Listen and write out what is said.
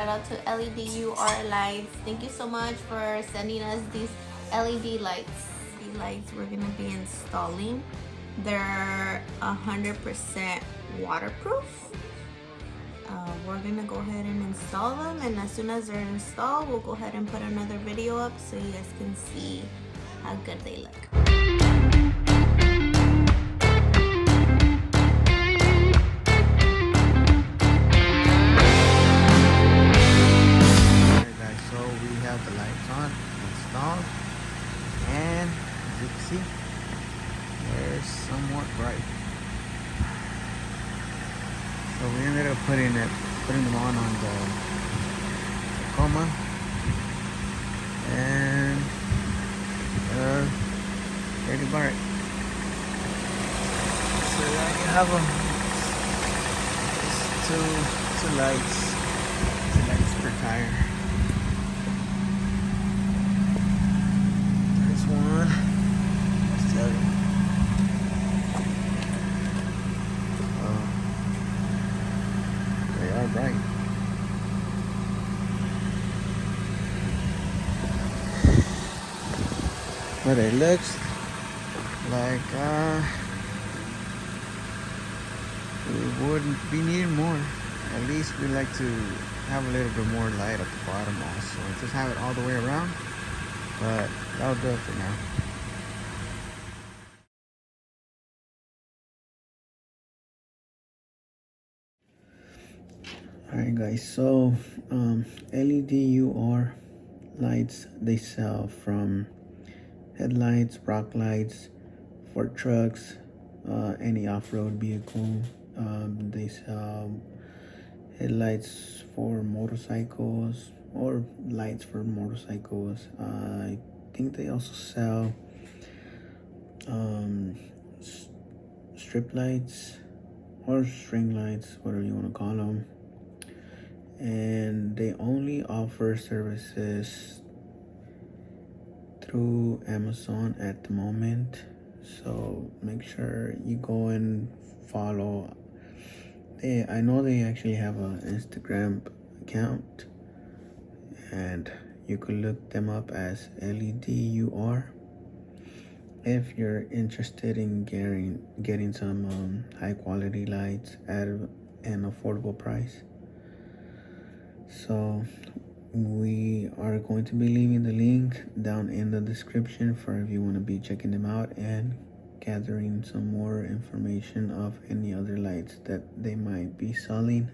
out to LEDUR Lights. Thank you so much for sending us these LED lights. These lights we're gonna be installing. They're 100% waterproof. We're gonna go ahead and install them, and as soon as they're installed, we'll go ahead and put another video up so you guys can see how good they look. The lights on, installed, and as you can see, they're somewhat bright. So we ended up putting them on the Tacoma, and they're pretty bright. So there you have them. It's two lights per tire. One, that's the other. They are bright. But it looks like we wouldn't be needing more. At least we like to have a little bit more light at the bottom also. Just have it all the way around. But that'll do it for now. Alright guys, so LEDUR lights, they sell from headlights, rock lights for trucks, any off-road vehicle. They sell headlights for motorcycles or lights for motorcycles. I think they also sell strip lights or string lights, whatever you want to call them. And they only offer services through Amazon at the moment, so make sure you go and follow. I know they actually have an Instagram account, and you could look them up as LEDUR if you're interested in getting some high quality lights at an affordable price. So we are going to be leaving the link down in the description for if you want to be checking them out and gathering some more information of any other lights that they might be selling.